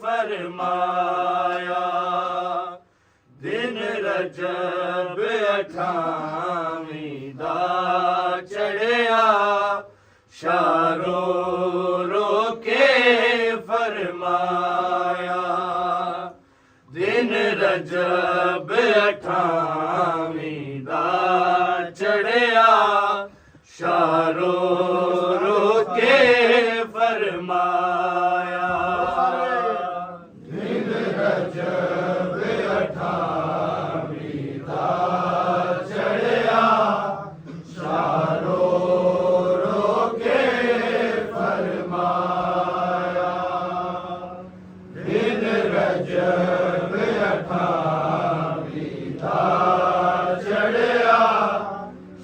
फरमाया दिन रजब अठावीं दा चढ़िया शारो रोके फरमाया दिन रजब अठावीं दा चढ़िया शारो रोके फरमाया जब अठावीं दा चढ़िया शारो रोके फरमाया दिन रजब अठावीं दा चढ़िया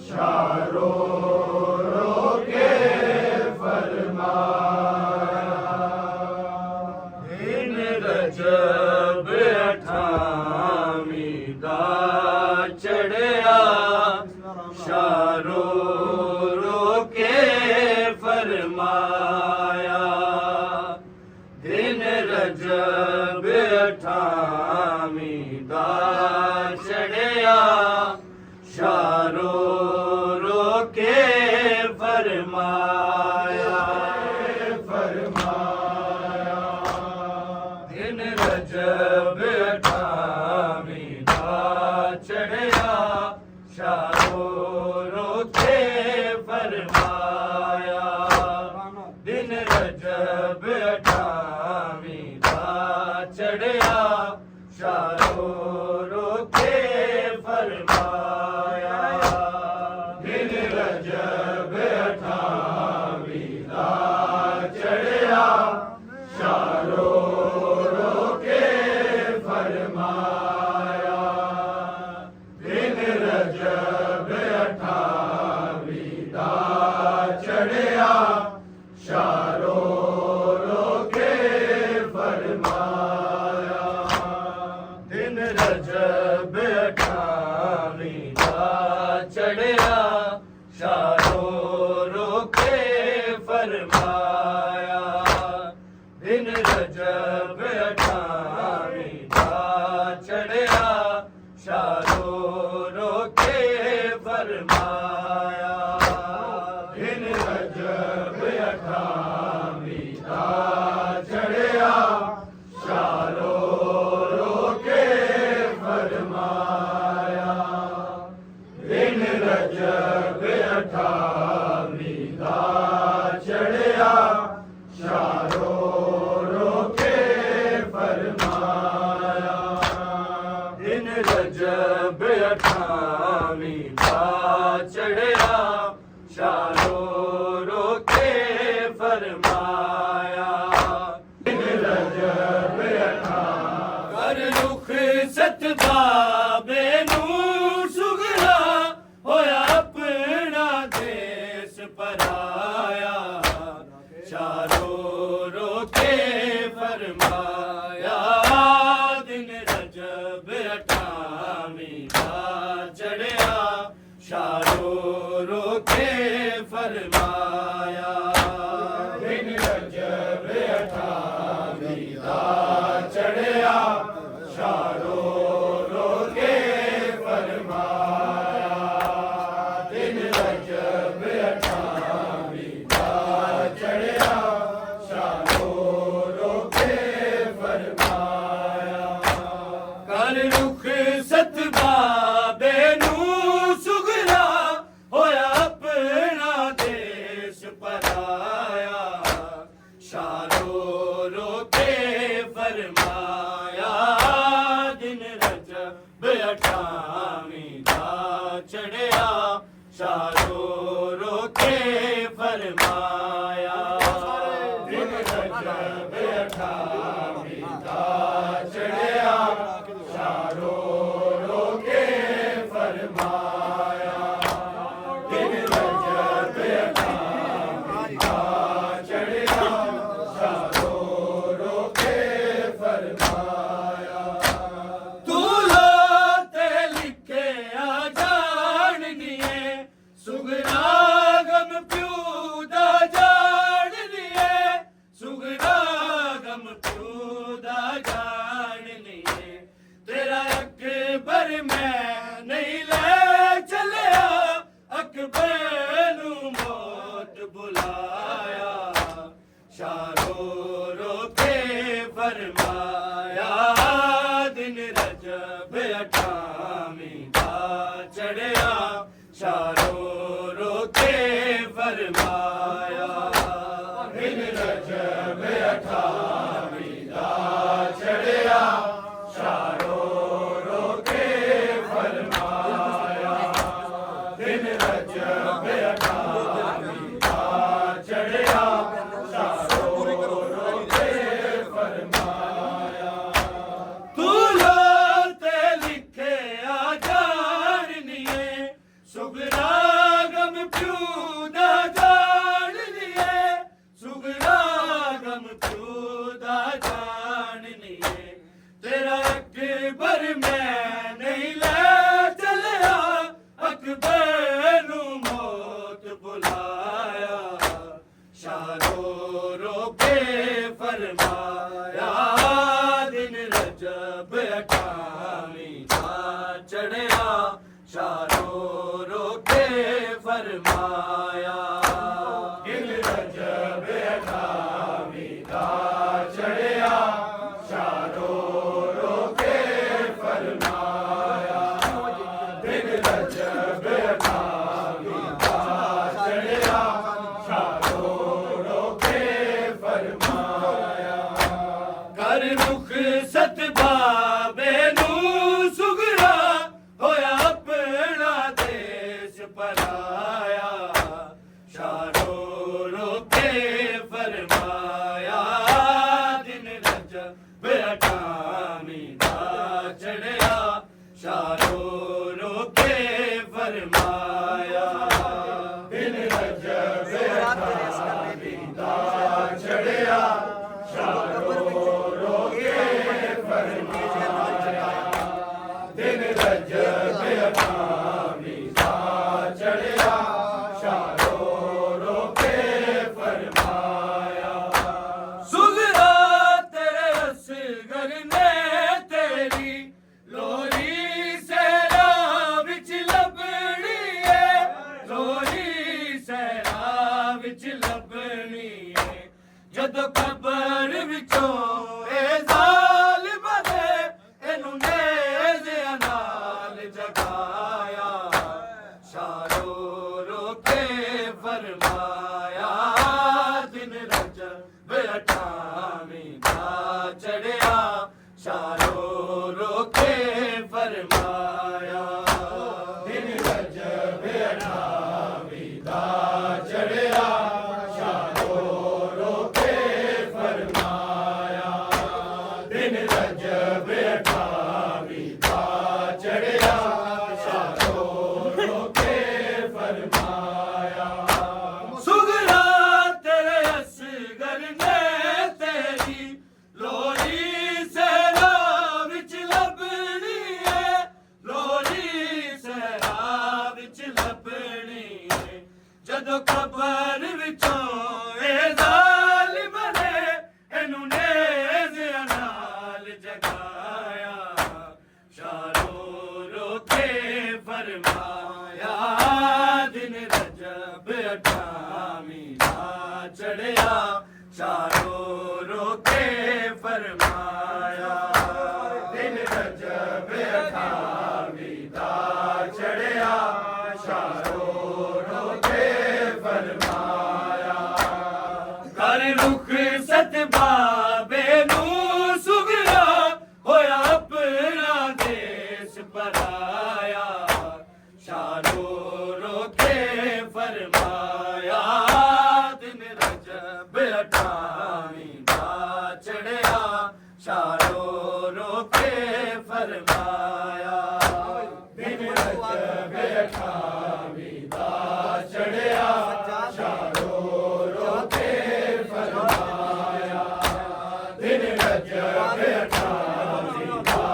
शारो रोके फरमाया जब अठावीं दा चढ़िया शारो रोके फरमाया दिन रजब अठावीं दा चढ़िया शारो रोके फरमाया दिन रजब अठावीं दा चढ़िया शारो चढ़िया शारो रोके फरमाया दिन रजब अठावीं दा चढ़िया शारो रोके फरमाया दिन रजब अठावीं दा चढ़िया शारो रोके फरमाया दिन रजब अठावीं दा चढ़िया शारो रोके फरमाया दिन रजब अठावीं दा चढ़िया शारो रोके फरमाया दिन रजब अठावीं दा चढ़िया शारो रोके फरमाया दिन रजब कर रुख सतबाबे नू सुगरा होया अपना देश पराया शारो रोके फरमाया दिन रजब अठावीं दा चढ़िया शारो रोके फरमाया दिन रजब अठावीं दा चढ़िया शारो रोके फरमाया दिन रजब अठावीं दा चढ़िया शारो रोके फरमाया कर रुख सतबाबे नू सुगरा होया अपना देश पराया शारो रोके फरमाया दिन रजब अठावीं दा चढ़िया शारो रोके फरमाया दिन रजब अठावीं दा फरमाया दिन रजब अठावी दा चढ़िया शारो रोके फरमाया दिन रजब अठावी दा चढ़िया शारो रोके फरमाया तू लोते लिखे आ जाननिए सुगरा गम प्यूदा जान लिए सुगरा गम प्यूदा जान लिए तेरा अकबर मैं नहीं ले चलिया अकबर नू मौत बुलाया शारो रोके फरमाया दिन रजब अठावी दा चढ़िया शारो रोके फरमाया दिन रजब अठावी दा चढ़िया शारो रोके फरमाया दिन रजब अठावी दा चढ़िया शारो रोके फरमाया कर रुख सत बाबे नू सुगरा होया अपना देश पराया शारो रोके फरमाया दिन रजब अठावी दा चढ़िया शारो रोके फरमाया दिन रजब अठावी दा चढ़िया शारो रोके फरमाया दिन रजब अठावी दा चढ़िया शारो रोके फरमाया सुगरा तेरे असगर ने तेरी लोरी सहरा विच लभनी है लोरी सहरा विच लभनी है जदों कबर विचों ए ज़ालिम ने एनू नेज़ियां नाल जगाया शारो रोके फरमाया दिन रजब अठावी दा चढ़िया शारो रोके फरमाया दिन रजब अठावी दा चढ़िया शारो रोके फरमाया दिन रजब अठावी दा चढ़िया शारो रोके फरमाया सुगरा तेरे असगर ने तेरी लोरी सहरा विच लभनी है लोरी सहरा विच लभनी है जदों कबर विचों ए ज़ालिम ने एनू नेज़ियां नाल जगाया शारो रोके फरमाया दिन रजब अठावी दा चढ़िया शारो रोके फरमाया दिन रजब अठावी दा चढ़िया शारो रोके फरमाया कर रुख सत बाबे नू सुगरा होया अपना देश पराया शारो रोके फरमाया दिन रजब अठावी दा चढ़िया शारो रोके फरमाया दिन रजब अठावी दा चढ़िया शारो रोके फरमाया दिन रजब अठावी दा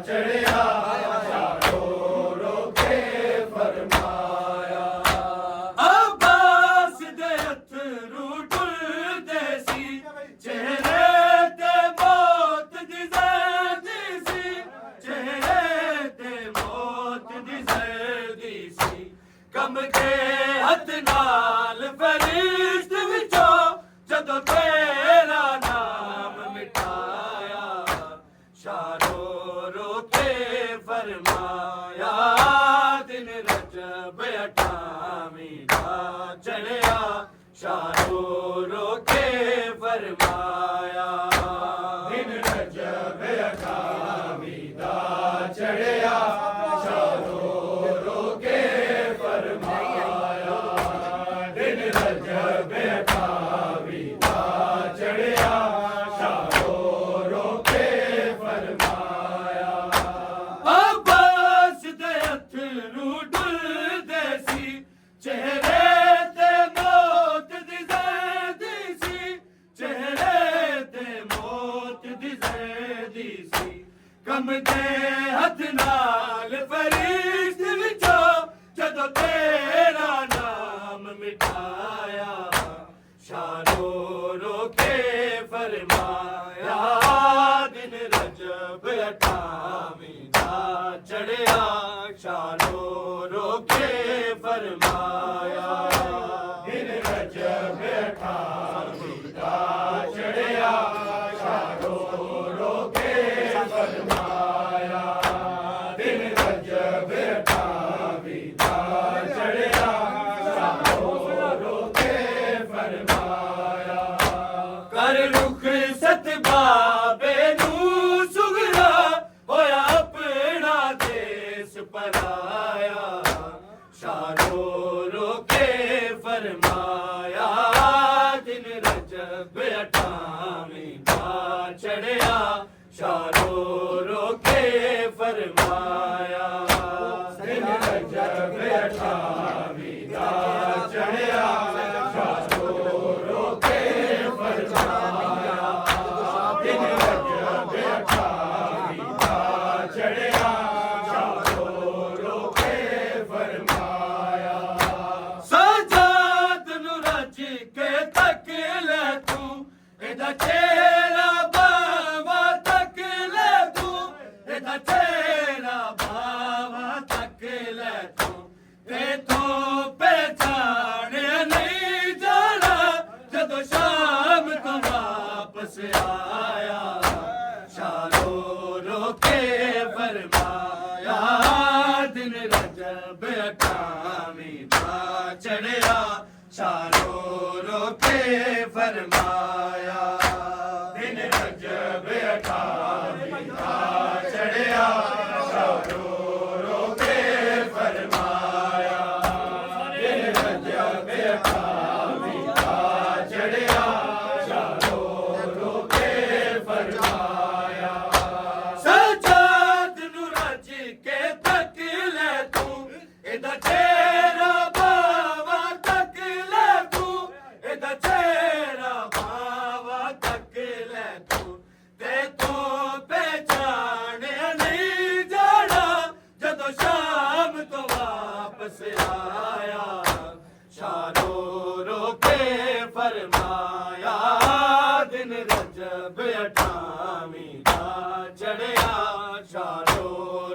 चढ़िया शारो रोके फरमाया अब्बास दे अथरू टुलदे सी चेहरे ते मौत दी ज़र्दी सी चेहरे ते मौत दी ज़र्दी सी कम के हथ नाल फरिश्त विचों जदों तेरा नाम मिटाया शारो रोके फरमाया दिन रजब अठावी दा चढ़िया शानो रोके फरमाया दिन रजब अठावीं दा चढ़िया शानो रोके फरमाया दिन रजब अठावीं दा चढ़िया शानो रोके फरमाया अब्बास दे अथरू डुलदे सी चेहरे ते मौत दी ज़ैदी सी चेहरे ते मौत दी ज़ैदी सी कम दे हथ नाल फरिश्त विचों जदों तेरा नाम मिटाया शानो रोके फरमाया दिन रजब अठावीं दा चढ़िया शानो रोके फरमाया दिन रजब अठावीं दा चढ़िया शानो रोके फरमाया दिन रजब अठावीं दा चढ़िया शानो रोके फरमाया कर रुख सत बाबे नू सुगरा होया अपना देश पराया शानो रोके फरमाया दिन रजब अठावीं दा चढ़िया शानो रोके फरमाया दिन रजब अठावीं दा चढ़िया शानो रोके फरमाया दिन रजब अठावीं दा चढ़िया शानो रोके फरमाया सजाद नू रज के तक ले तू एदा चेहरा बावा तक ले तू एदा चेहरा बावा तक ले तू ते तो पहचाने नहीं जाना जदों शाम तो वापस आया शानो रोके फरमाया दिन रजब अठावीं दा चढ़िया शानो रोके फरमाया दिन रजब अठावीं दा चढ़िया शानो रोके फरमाया दिन रजब अठावीं दा चढ़िया शानो रोके फरमाया सजाद नू रज के तक ले तू एदा चेहरा बावा तक ले तू एदा चेहरा बावा तक ले तू ते तो पहचाने नहीं जाना जदों शाम तो वापस आया शानो रोके फरमाया दिन रजब अठावीं दा चढ़िया शानो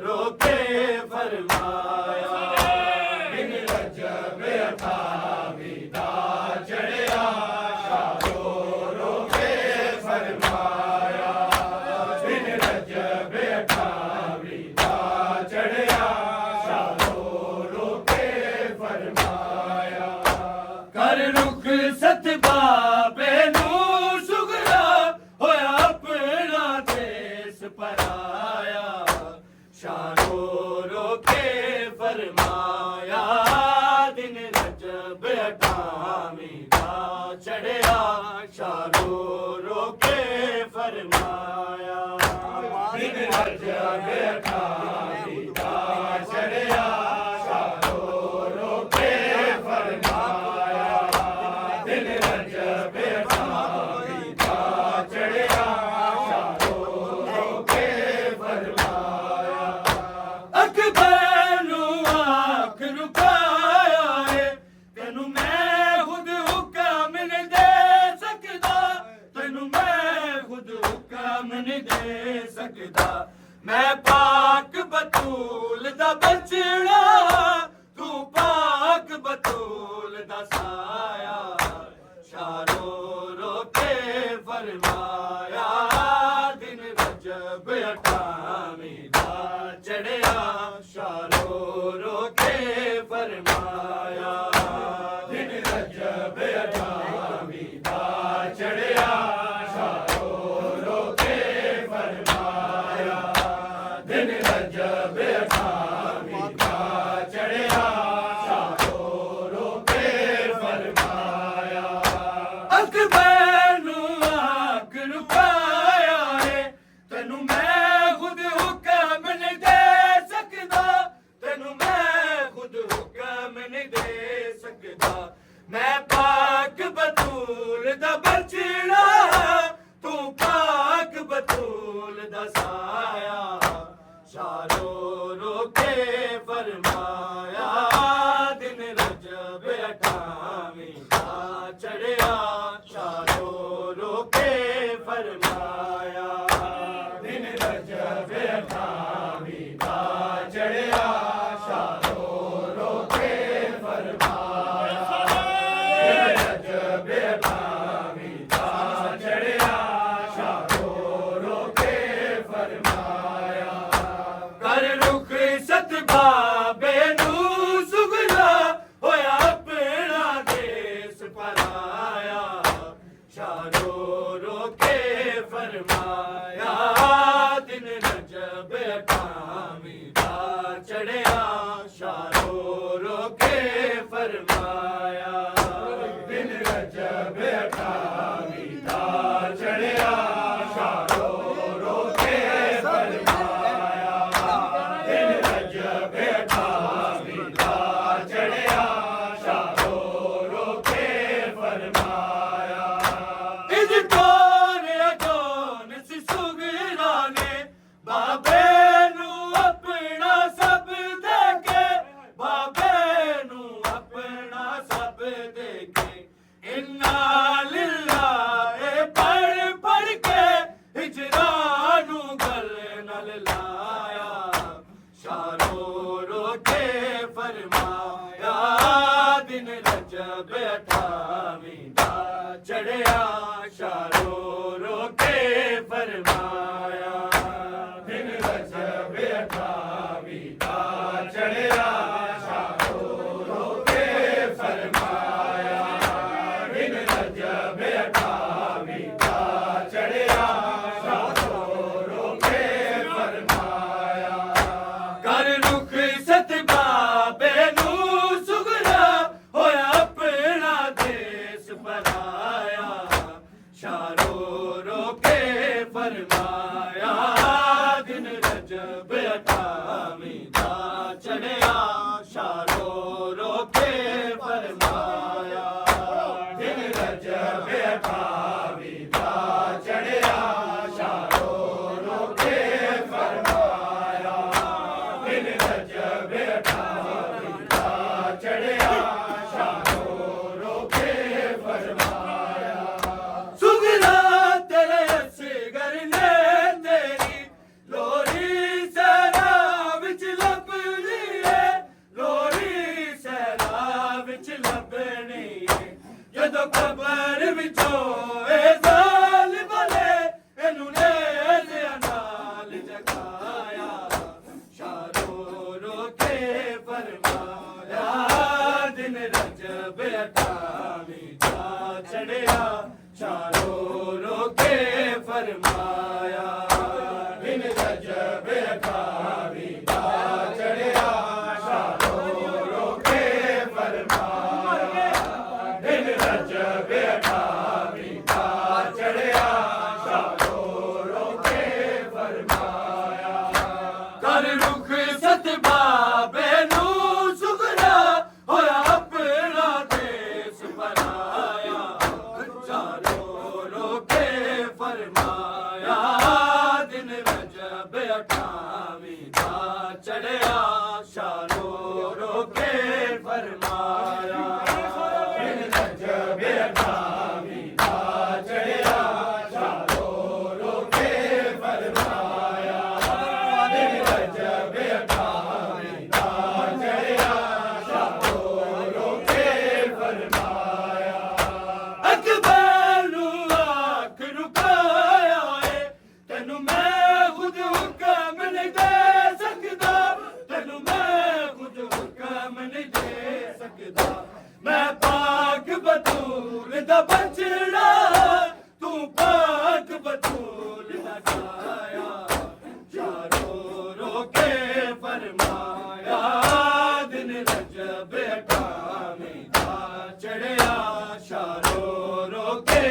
रोके फरमाया दिन रजब अठावीं दा चढ़िया शानो रोके फरमाया दिन रजब अठावीं दा चढ़िया शानो रोके फरमाया कर रुख सत बाबे नू सुगरा होया अपना देश पराया शानो रोके फरमाया दिन रजब अठावीं दा चढ़िया शानो रोके फरमाया दिन रजब अठावीं दा चढ़िया शानो रोके फरमाया दिन रजब अठावीं दा चढ़िया शानो रोके फरमाया अकबर नू आख रुकाया है तेनू मैं खुद हुक्म नहीं दे सकदा तेनू मैं खुद हुक्म नहीं दे सकदा मैं पाक बतूल दा बचड़ा तू पाक बतूल दा साया शानो रोके फरमाया दिन रजब अठावीं दा चढ़िया शानो रोके फरमाया दिन रजब अठावीं अकबर नू आख रुकाया है तेनू मैं खुद हुक्म नहीं दे सकदा तेनू मैं खुद हुक्म नहीं दे सकदा मैं पाक बतूल दा बचड़ा तू पाक बतूल दा साया शारो रोके फरमाया दिन रजब 28 दा चढ़िया शारो रोके फरमाया दिन रजब 28 दा चढ़िया शारो रोके फरमाया दिन रजब 28 दा चढ़िया शारो रोके फरमाया कर रुख सतबा बेनू सुगरा होया अपना देश पराया शारो रोके फरमाया दिन रजब 28 दा चढ़िया शारो रोके फरमाया दिन रजब 28 दा चढ़िया शारो रोके फरमाया दिन रजब 28 दा चढ़िया शारो रोके फरमाया इज कौन सी सुगरा ने बाबे नू अपना सब देके बाबे नू अपना सब देके इन्ना लिल्लाह पढ़ पढ़ के हिजरानू गल नल लाया शारो रोके फरमाया दिन रजब 28 दा चढ़िया शारो रोके फरमाया दिन रजब 28 दा चढ़िया शारो रोके फरमाया दिन रजब 28 दा चढ़िया शारो रोके फरमाया कर रुख सतबा बेनू सुगरा होया अपना देश पराया शारो रोके फरमाया दिन रजब 28 दा चढ़िया शारो रोके फरमाया दिन रजब 28 दा चढ़िया शारो रोके फरमाया दिन रजब 28 दा चढ़िया शारो रोके फरमाया सुगरा तेरे असगर ने तेरी लोरी सैरा विच लभनी है लोरी सैरा विच लभनी है जदों कबर विचों ए जालिम ने इनू नेज़ियां नाल जगाया शारो रोके फरमाया दिन रजब 28 दा चढ़िया शारो रोके फरमाया दिन रजब 28 दा चढ़िया शारो रोके फरमाया दिन रजब 28 दा चढ़िया शारो रोके फरमाया कर रुख सतबा बेनू सुगरा होया अपना देश पराया शारो रोके फरमाया दिन रजब 28 दा चढ़िया शारो रोके फरमाया दिन रजब 28 दा चढ़िया शारो रोके फरमाया दिन रजब 28 दा चढ़िया शारो रोके फरमाया अकबर नू आख रुकाया है तेनू मैं खुद हुक्म नहीं दे सकदा तेनू मैं खुद हुक्म नहीं दे सकदा मैं पाक बतूल दा बचड़ा तू पाक बतूल दा साया शारो रोके फरमाया दिन रजब 28 दा चढ़िया शारो रोके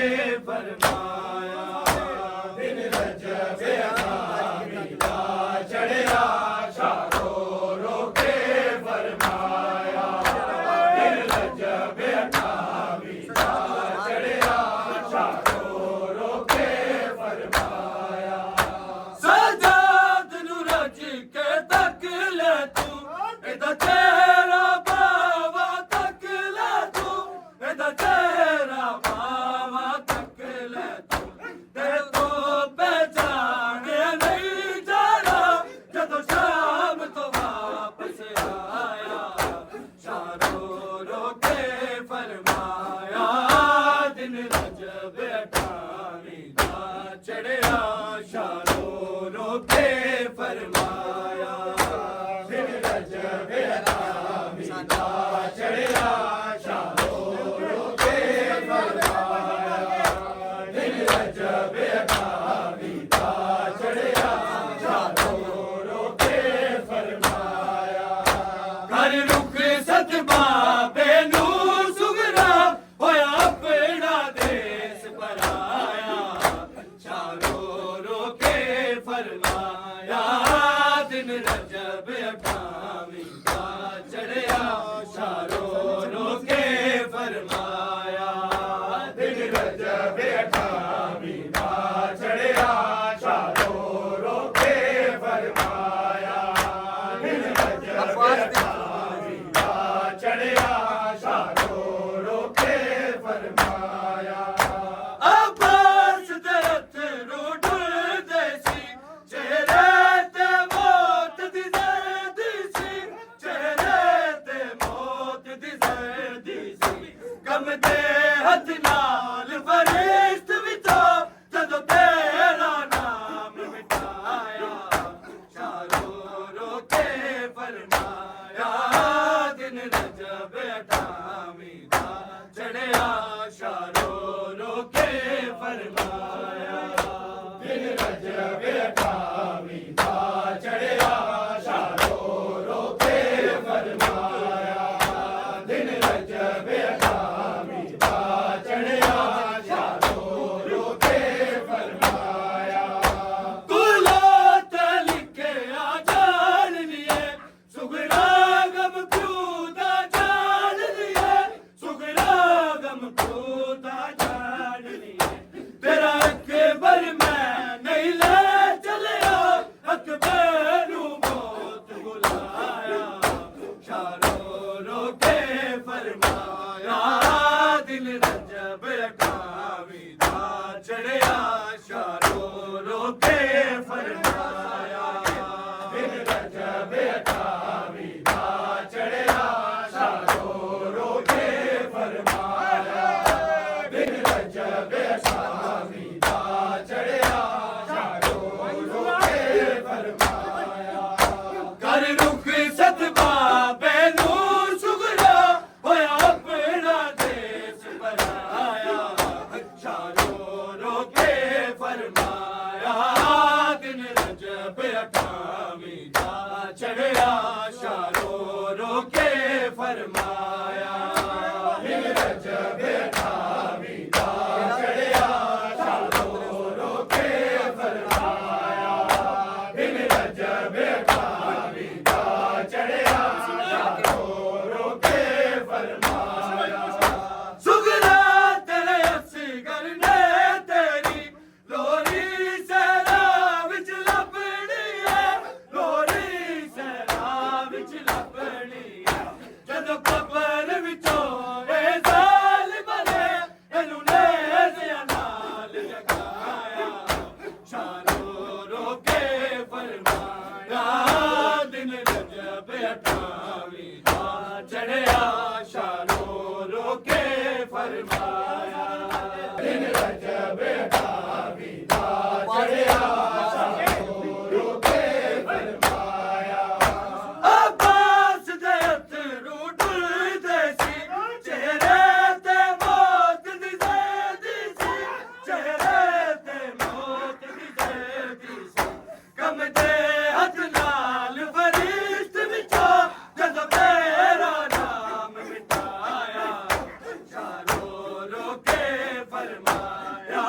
फरमाया दिन रजब 28 दा चढ़िया शारो रोके फरमाया दिन रजब 28 दा चढ़िया शारो रोके फरमाया अब्बास दे अथरू ढुलदे सी चेहरे ते मौत दी जर्दी सी चेहरे ते मौत दी जर्दी सी कम दे हथ नाल फरिश्त विचो जदों तेरा नाम मिटाया शारो रोके फरमाया दिन रजब 28 दा चढ़िया शारो रोके फरमाया दिन रजब 28 दा चढ़िया शारो रोके फरमाया दिन रजब 28 दा चढ़िया शारो रोके फरमाया कुलो ते लिखे आ जान लिए सुगरा गम क्यूदा जान लिए सुगरा गम क्यूदा जान लिए तेरा अकबर मैं नहीं ले चलिया अकबर मौत बुलाया शारो रोके फरमाया दिन रजब 28 दा चढ़िया शारो रोके फरमाया दिन रजब 28 दा चढ़िया शारो रोके फरमाया दिन रजब 28 दा चढ़िया शारो रोके फरमाया कर रुख सतबा बेनूर सुगरा होया अपना देश बनाया शारो रोके फरमाया दिन रजब 28 दा चढ़िया शारो रोके फरमाया दिन रजब 28 दा चढ़िया शारो रोके फरमाया दिन रजब 28 दा चढ़िया शारो रोके फरमाया सुगरा तेरे असगर ने तेरी लोरी सहरा विच लभनी है लोरी सहरा विच लभनी है जदों कबर विचों ए ज़ालिम ने इनू नेज़ियां नाल जगाया शारो रोके फरमाया दिन रजब 28 दा चढ़िया शारो रोके फरमाया दिन रजब 28 दा चढ़िया शारो रोके फरमाया अब्बास दे अथरू ढुलदे सी चेहरे ते मौत दी जर्दी सी चेहरे ते मौत दी जर्दी सी कम दे हथ नाल फरिश्त विचो जदों तेरा नाम मिटाया शारो रोके फरमाया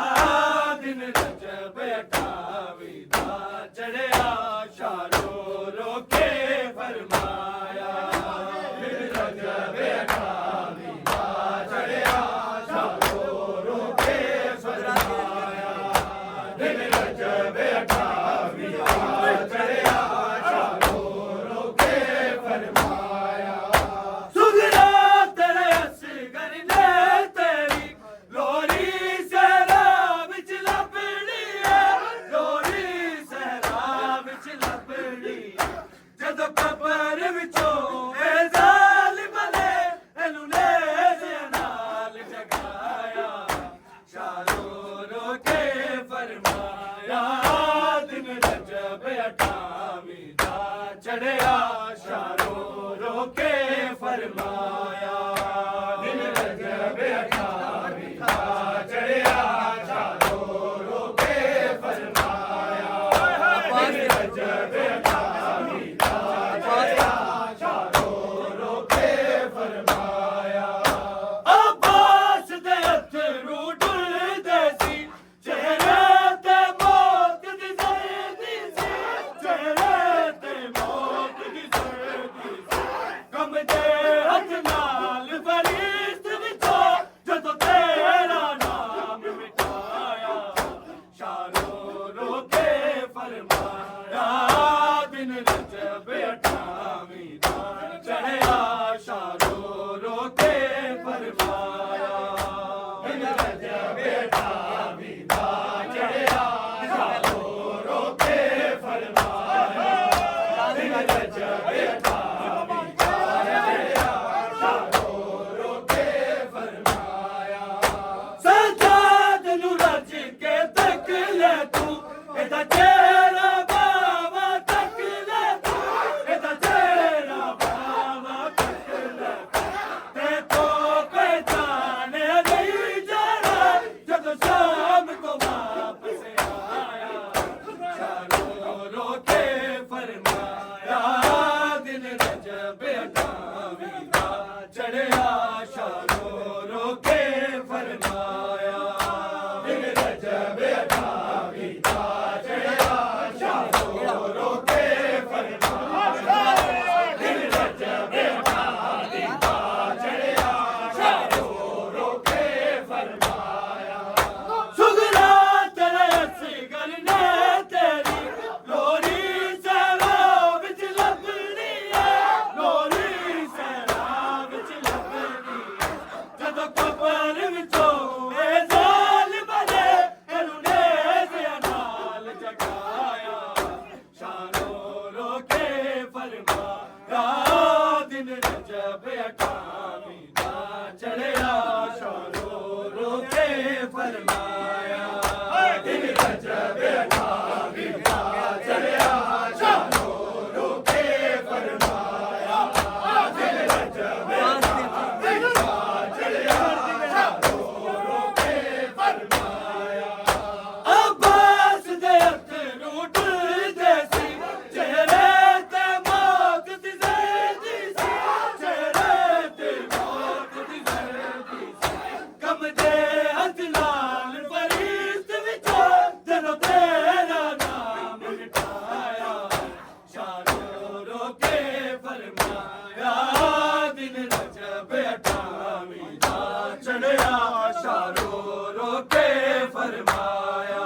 शारो रोके फरमाया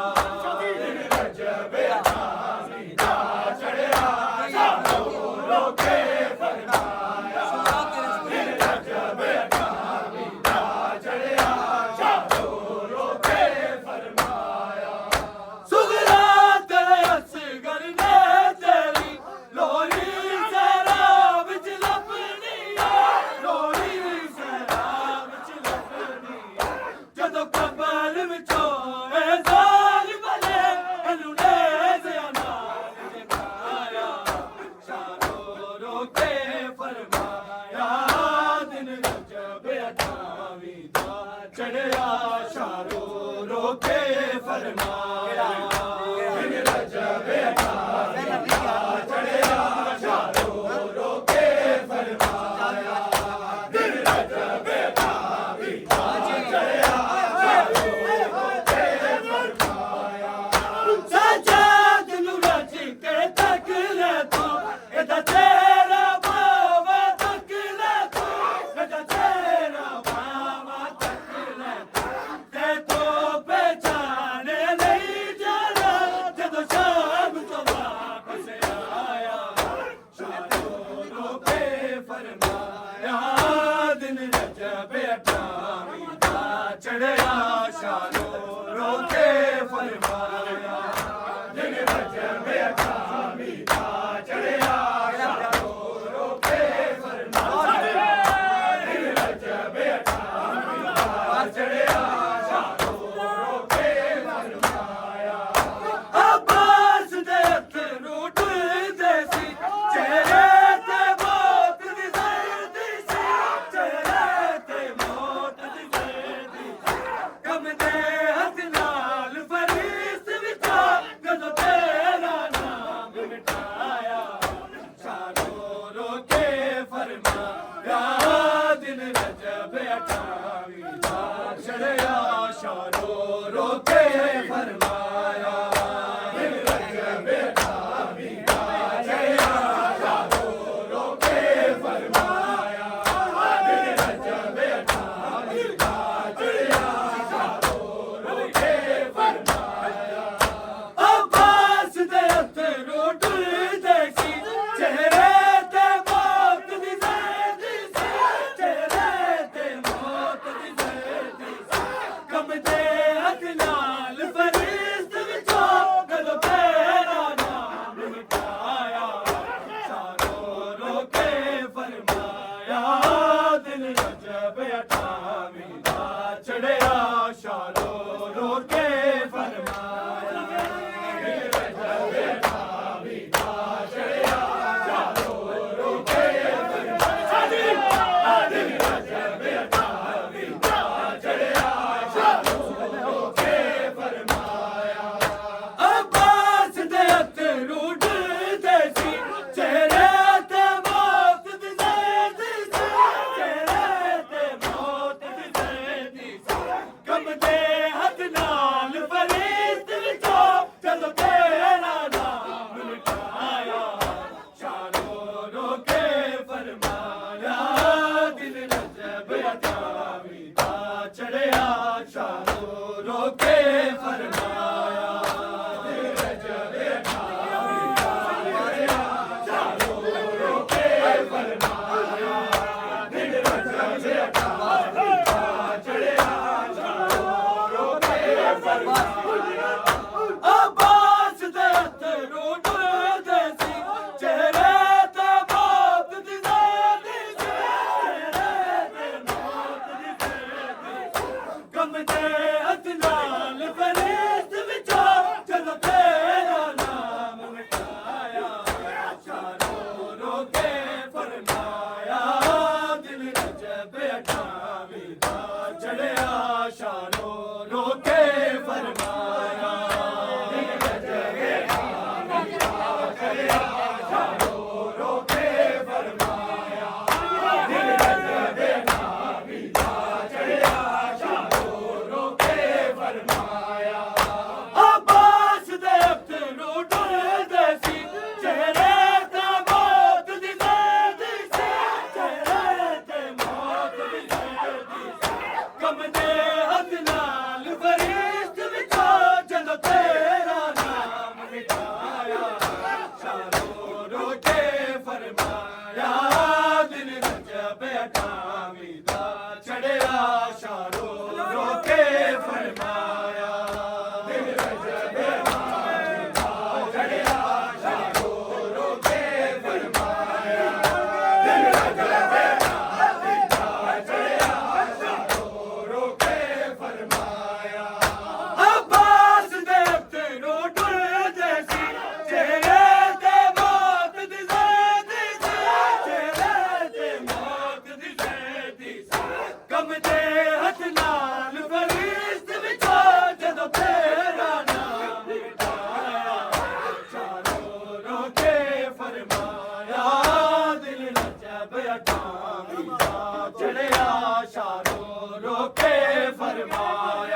दिन रजब अठावी दा चढ़िया शारो रोके फरमाया दिन रजब अठावी दा चढ़िया शारो रोके फरमाया सुगरा तेरे असगर ने तेरी लोरी शराब च लपनी लोरी शराब च लपनी जदों कबल विचों ए जाल बले एनू ले ज़ियाना जगाया शारो रोके फरमाया दिन रजब अठावी दा चढ़िया शारो रोके फरमाया दिन रजब अठावी दा चढ़िया शारो रोके फरमाया दिन रजब अठावी दा चढ़िया शारो रोके फरमाया सजाद नू रज के तक ले तू एदा तेरा बाबा तक ले तू एदा तेरा बाबा तक ले तू ते तो पहचाने नहीं जाना जदों शाम तो वापस आया शारो रोके फरमाया दिन रजब अठावी दा चढ़िया शारो रोके फरमाया दिन रजब अठावी दा चढ़िया शारो रोके फरमाया दिन रजब अठावी दा चढ़िया शारो रोके फरमाया अब्बास दे अथरू टुरदे सी चेहरे ते मौत दी सर्दी सी चेहरे ते मौत दी सर्दी सी कम दे हथ नाल फरीस विचों जदों तेरा नाम मिटाया शारो रोके फरमाया दिन रजब अठावी दा चढ़िया शारो रोके फरमाया दिन रजब अठावी दा चढ़िया शारो रोके फरमाया दिन रजब अठावी दा चढ़िया शारो रोके फरमाया अब्बास दे अथरू टुरदे सी चेहरे ते मौत दी सर्दी सी चेहरे ते मौत दी सर्दी सी कम दे हथ नाल फरिश्त विचों जदों तेरा नाम मिटाया शारो रोके फरमाया दिन रजब अठावी दा चढ़िया शारो रोके फरमाया दिन रजब अठावी दा चढ़िया शारो रोके फरमाया दिन रजब अठावी दा चढ़िया शारो रोके फरमाया अब्बास दे अथरू टुरदे सी चेहरे ते मौत दी सर्दी सी चेहरे ते मौत दी सर्दी सी कम दे हथ नाल फरिश्त विचों जदों तेरा नाम मिटाया शारो रोके फरमाया दिन रजब अठावी दा चढ़िया शारो रोके फरमाया दिन रजब अठावी दा चढ़िया शारो रोके फरमाया दिन रजब अठावी दा चढ़िया शारो रोके फरमाया अब्बास दे अथरू टुरदे सी चेहरे ते मौत दी सर्दी सी चेहरे ते मौत दी सर्दी सी कम दे हथ नाल फरिश्त विचों जदों तेरा नाम मिटाया शारो रोके फरमाया दिन रजब अठावी दा चढ़िया शारो रोके फरमाया दिन रजब अठावी दा चढ़िया शारो रोके फरमाया दिन रजब अठावी दा चढ़िया शारो रोके फरमाया अब्बास दे अथरू टुरदे सी चेहरे ते मौत दी सर्दी सी चेहरे ते मौत दी सर्दी सी कम दे हथ रोके फरमाया